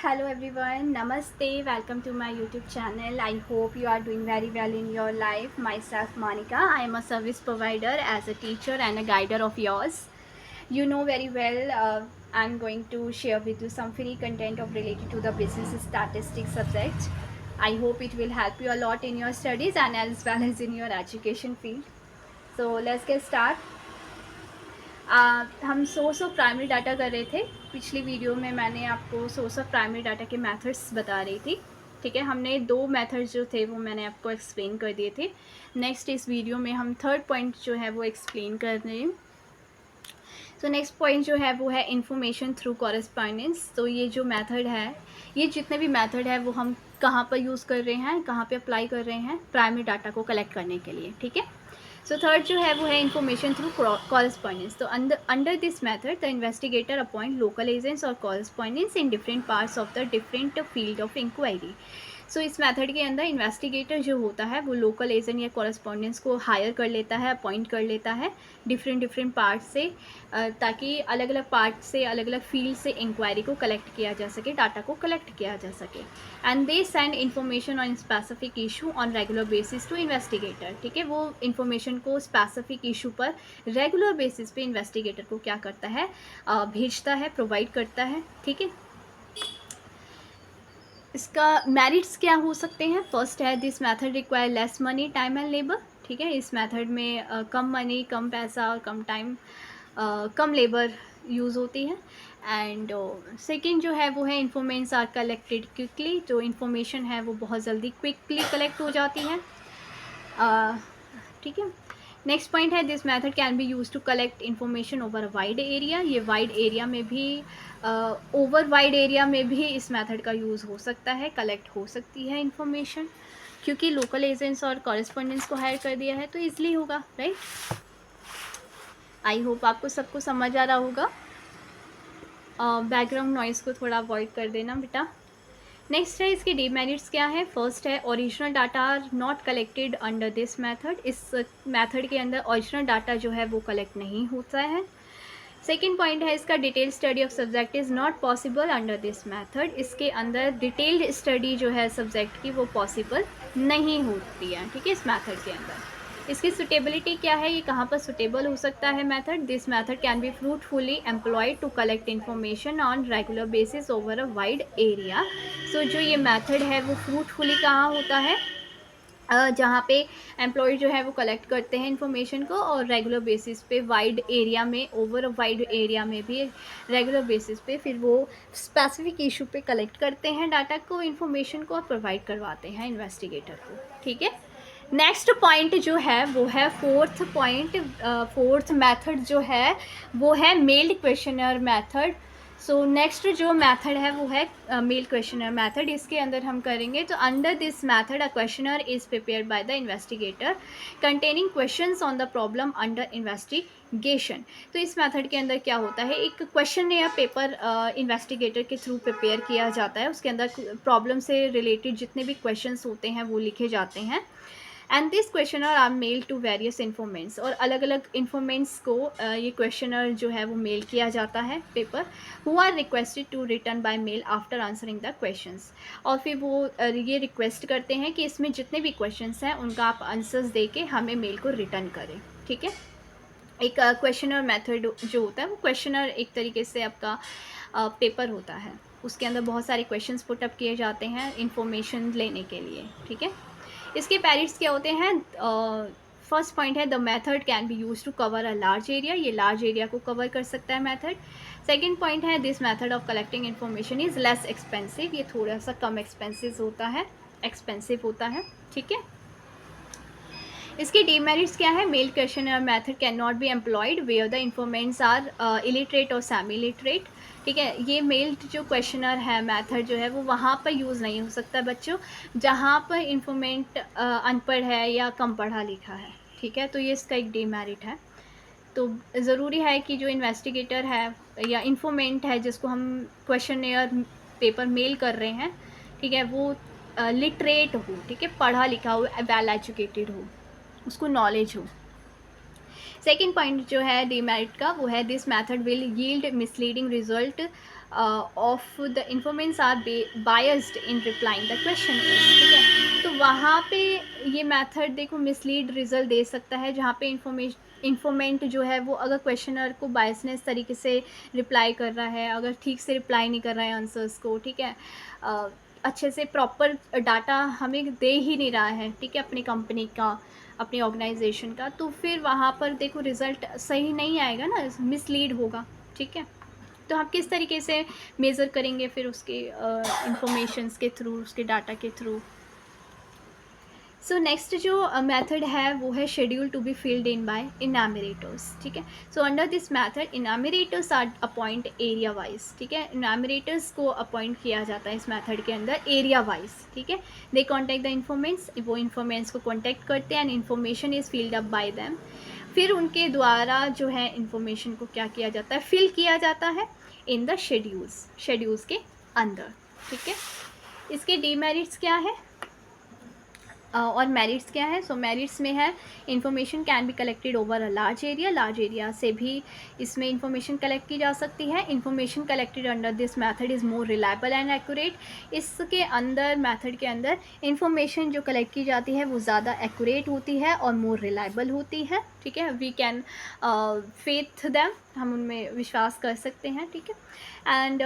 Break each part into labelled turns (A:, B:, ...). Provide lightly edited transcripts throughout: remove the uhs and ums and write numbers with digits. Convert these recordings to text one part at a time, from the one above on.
A: hello everyone, namaste, welcome to my YouTube channel. I hope you are doing very well in your life. Myself Monica, I am a service provider as a teacher and a guider of yours. You know very well, I'm going to share with you some free content of related to the business statistics subject. I hope it will help you a lot in your studies and as well as in your education field. So let's get start. हम source of primary data कर रहे थे। पिछली video में मैंने आपको source of primary data के methods बता रही थी। ठीक है, हमने दो मेथड्स जो थे वो मैंने आपको एक्सप्लेन कर दिए थे। नेक्स्ट इस वीडियो में हम थर्ड पॉइंट जो है वो एक्सप्लेन कर रहे हैं। तो नेक्स्ट पॉइंट जो है वो है इंफॉर्मेशन थ्रू कॉरेस्पॉन्डेंस। तो ये जो मेथड है, ये जितने भी मेथड है वो हम कहाँ पर यूज़ कर रहे हैं, कहाँ पे अप्लाई कर रहे हैं, प्राइमरी डाटा को कलेक्ट करने के लिए। ठीक है, सो थर्ड जो है वो है इंफॉर्मेशन थ्रू कॉरेस्पॉन्डेंस। तो under this method the investigator appoint local agents और correspondence in different parts of the different field of inquiry. So इस मेथड के अंदर इन्वेस्टिगेटर जो होता है वो लोकल एजेंट या कॉरेस्पॉन्डेंस को हायर कर लेता है, अपॉइंट कर लेता है डिफरेंट पार्ट से, ताकि अलग अलग पार्ट से, अलग अलग फील्ड से इंक्वायरी को कलेक्ट किया जा सके, डाटा को कलेक्ट किया जा सके। And they send information on specific issue on regular basis to investigator. ठीक है, वो इन्फॉर्मेशन को स्पेसिफिक इशू पर रेगुलर बेसिस पे इन्वेस्टिगेटर को क्या करता है, भेजता है, प्रोवाइड करता है। ठीक है, इसका मेरिट्स क्या हो सकते हैं। फर्स्ट है this method require less money, time and labour. ठीक है, इस मेथड में कम मनी, कम पैसा और कम टाइम, कम लेबर यूज़ होती है। एंड सेकंड जो है वो है इन्फॉर्मेशंस आर कलेक्टेड क्विकली। जो इन्फॉर्मेशन है वो बहुत जल्दी क्विकली कलेक्ट हो जाती है। ठीक है, नेक्स्ट पॉइंट है this method can be use to collect information over a wide area. ये वाइड एरिया में भी, ओवर वाइड एरिया में भी इस मेथड का यूज़ हो सकता है, कलेक्ट हो सकती है इन्फॉर्मेशन, क्योंकि लोकल एजेंट्स और कॉरेस्पॉन्डेंट्स को हायर कर दिया है तो ईजिली होगा, राइट। आई होप आपको सबको समझ आ रहा होगा। बैकग्राउंड नॉइज़ को थोड़ा अवॉइड कर देना बेटा। नेक्स्ट है इसके डीमेरिट्स क्या है। फर्स्ट है original data are not collected under this method. इस मेथड के अंदर ओरिजिनल डाटा जो है वो कलेक्ट नहीं होता है। सेकेंड पॉइंट है इसका detail study of subject is not possible under this method. इसके अंदर डिटेल्ड स्टडी जो है सब्जेक्ट की वो पॉसिबल नहीं होती है। ठीक है, इस मेथड के अंदर इसकी सुटेबिलिटी क्या है, ये कहाँ पर सुटेबल हो सकता है method. This method can be fruitfully employed to collect information on regular basis over a wide area. So जो ये मेथड है वो फ्रूटफुली कहाँ होता है, जहाँ पे एम्प्लॉय जो है वो कलेक्ट करते हैं इन्फॉर्मेशन को और रेगुलर बेसिस पे वाइड एरिया में, ओवर वाइड एरिया में भी रेगुलर बेसिस पे फिर वो स्पेसिफिक इशू पे कलेक्ट करते हैं डाटा को, इन्फॉर्मेशन को, और प्रोवाइड करवाते हैं इन्वेस्टिगेटर को। ठीक है, नेक्स्ट पॉइंट जो है वो है फोर्थ पॉइंट। फोर्थ मेथड जो है वो है mailed questionnaire method. So next जो मेथड है वो है मेल क्वेश्चनर मेथड। इसके अंदर हम करेंगे तो under this method a questionnaire is prepared by the investigator containing questions on the problem under investigation. तो इस मेथड के अंदर क्या होता है, एक क्वेश्चन या पेपर इन्वेस्टिगेटर के थ्रू प्रिपेयर किया जाता है। उसके अंदर प्रॉब्लम से रिलेटेड जितने भी क्वेश्चंस होते हैं वो लिखे जाते हैं। And this questionnaire are mail to various informants. और अलग अलग इन्फॉर्मेंट्स को ये क्वेश्चनर जो है वो मेल किया जाता है paper, who are requested to return by mail after answering the questions. और फिर वो ये रिक्वेस्ट करते हैं कि इसमें जितने भी क्वेश्चंस हैं उनका आप आंसर्स दे के हमें मेल को रिटर्न करें। ठीक है, एक क्वेश्चनर मेथड जो होता है वो क्वेश्चनर एक तरीके से आपका पेपर होता है, उसके अंदर बहुत सारे क्वेश्चंस पुटअप किए जाते हैं इन्फॉर्मेशन लेने के लिए। ठीक है, इसके पेरिट्स क्या होते हैं। फर्स्ट पॉइंट है the method can be use to cover a large area. ये लार्ज एरिया को कवर कर सकता है मेथड। सेकेंड पॉइंट है this method of collecting information is less expensive. ये थोड़ा सा कम एक्सपेंसिव होता है। ठीक है, इसके डीमेरिट्स क्या है। Mail questionnaire method can not be employed where the informants are illiterate और सेमी इलिटरेट। ठीक है, ये मेल जो क्वेश्चनर है मेथड जो है वो वहाँ पर यूज़ नहीं हो सकता बच्चों जहाँ पर इन्फॉर्मेंट अनपढ़ है या कम पढ़ा लिखा है। ठीक है, तो ये इसका एक डीमेरिट है। तो ज़रूरी है कि जो इन्वेस्टिगेटर है या इन्फॉर्मेंट है जिसको हम क्वेश्चनर पेपर मेल कर रहे हैं, ठीक है, वो लिटरेट हो, ठीक है, पढ़ा लिखा हो, वेल एजुकेटेड हो, उसको नॉलेज हो। सेकेंड पॉइंट जो है डीमेरिट का वो है this method will yield misleading result of the informants are biased in replying the question, ठीक है। तो वहाँ पे ये मेथड देखो मिसलीड रिजल्ट दे सकता है, जहाँ पे इन्फॉर्मेंट जो है वो अगर क्वेश्चनर को बायसनेस तरीके से रिप्लाई कर रहा है, अगर ठीक से रिप्लाई नहीं कर रहा है आंसर्स को, ठीक है, अच्छे से प्रॉपर डाटा हमें दे ही नहीं रहा है, ठीक है, अपनी कंपनी का, अपनी ऑर्गेनाइजेशन का, तो फिर वहाँ पर देखो रिज़ल्ट सही नहीं आएगा ना, मिसलीड होगा, ठीक है। तो आप किस तरीके से मेज़र करेंगे फिर उसके इंफॉर्मेशंस के थ्रू, उसके डाटा के थ्रू। सो नेक्स्ट जो मेथड है वो है schedule to be filled in by enumerators, ठीक है। So under this method enumerators are appoint area wise, ठीक है, इनामिरेटर्स को अपॉइंट किया जाता है इस मेथड के अंदर एरिया वाइज, ठीक है। दे कॉन्टेक्ट द इन्फॉर्मेंट्स, वो इन्फॉर्मेंट्स को कॉन्टेक्ट करते हैं and information is filled up by them. फिर उनके द्वारा जो है इन्फॉर्मेशन को क्या किया जाता है, फिल किया जाता है इन द शेड्यूल्स के अंदर, ठीक है। इसके डीमेरिट्स क्या है और मेरिट्स क्या है। सो मेरिट्स में है information can be collected over a large area से भी इसमें इंफॉर्मेशन कलेक्ट की जा सकती है। Information collected under this method is more reliable and accurate. इसके अंदर मेथड के अंदर इंफॉर्मेशन जो कलेक्ट की जाती है वो ज़्यादा एक्यूरेट होती है और मोर रिलायबल होती है, ठीक है। वी कैन फेथ दैम, हम उनमें विश्वास कर सकते हैं, ठीक है। एंड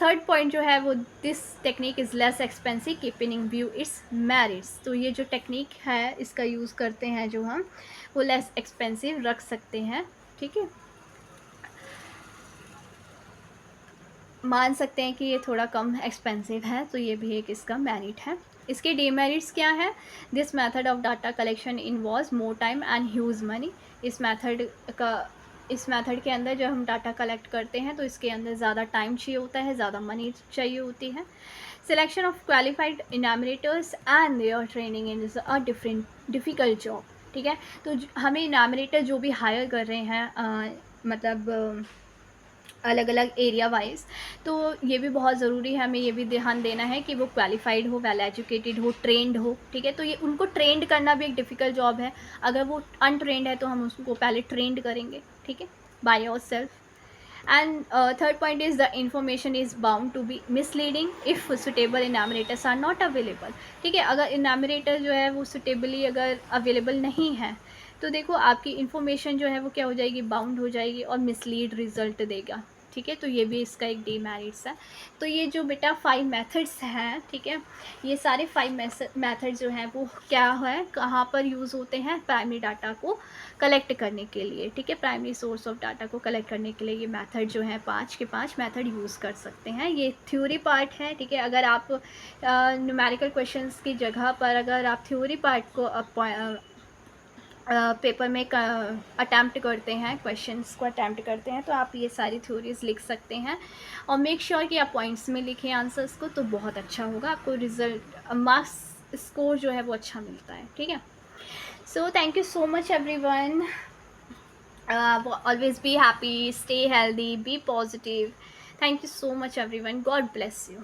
A: थर्ड पॉइंट जो है वो this technique is less expensive keeping in view it's merits. तो ये जो टेक्निक है इसका यूज़ करते हैं जो हम, वो लेस एक्सपेंसिव रख सकते हैं, ठीक है। मान सकते हैं कि ये थोड़ा कम एक्सपेंसिव है, तो ये भी एक इसका मेरिट है। इसके डीमेरिट्स क्या है। This method of data collection involves more time and huge money. इस मेथड के अंदर जब हम डाटा कलेक्ट करते हैं तो इसके अंदर ज़्यादा टाइम चाहिए होता है, ज़्यादा मनी चाहिए होती है। Selection of qualified enumerators and their training is a difficult job, ठीक है। तो हमें इनामिनेटर जो भी हायर कर रहे हैं मतलब अलग अलग एरिया वाइज, तो ये भी बहुत ज़रूरी है, हमें ये भी ध्यान देना है कि वो क्वालिफाइड हो, वेल एजुकेटेड हो, ट्रेंड हो, ठीक है। तो ये उनको ट्रेंड करना भी एक डिफ़िकल्ट जॉब है। अगर वो अनट्रेंड है तो हम उसको पहले ट्रेंड करेंगे, ठीक है, by yourself. And third point is the information is bound to be misleading if suitable enumerators are not available, ठीक है। अगर इनामिनेटर जो है वो सुटेबली अगर अवेलेबल नहीं है तो देखो आपकी इन्फॉर्मेशन जो है वो क्या हो जाएगी, बाउंड हो जाएगी और मिसलीड रिजल्ट देगा, ठीक है। तो ये भी इसका एक डीमेरिट्स है। तो ये जो बेटा 5 मेथड्स हैं, ठीक है, ये सारे 5 मेथड जो हैं वो क्या है, कहाँ पर यूज़ होते हैं, प्राइमरी डाटा को कलेक्ट करने के लिए, ठीक है। प्राइमरी सोर्स ऑफ डाटा को कलेक्ट करने के लिए ये मेथड जो है 5 के 5 मेथड यूज़ कर सकते हैं। ये थ्योरी पार्ट है, ठीक है। अगर आप न्यूमेरिकल क्वेश्चंस की जगह पर अगर आप थ्योरी पार्ट को पेपर में अटैम्प्ट करते हैं, क्वेश्चंस को अटैम्प्ट करते हैं, तो आप ये सारी थ्योरीज लिख सकते हैं और मेक श्योर कि आप पॉइंट्स में लिखें आंसर्स को, तो बहुत अच्छा होगा, आपको रिजल्ट मार्क्स स्कोर जो है वो अच्छा मिलता है, ठीक है। So thank you so much everyone, always be happy, stay healthy, be positive. Thank you so much everyone, God bless you.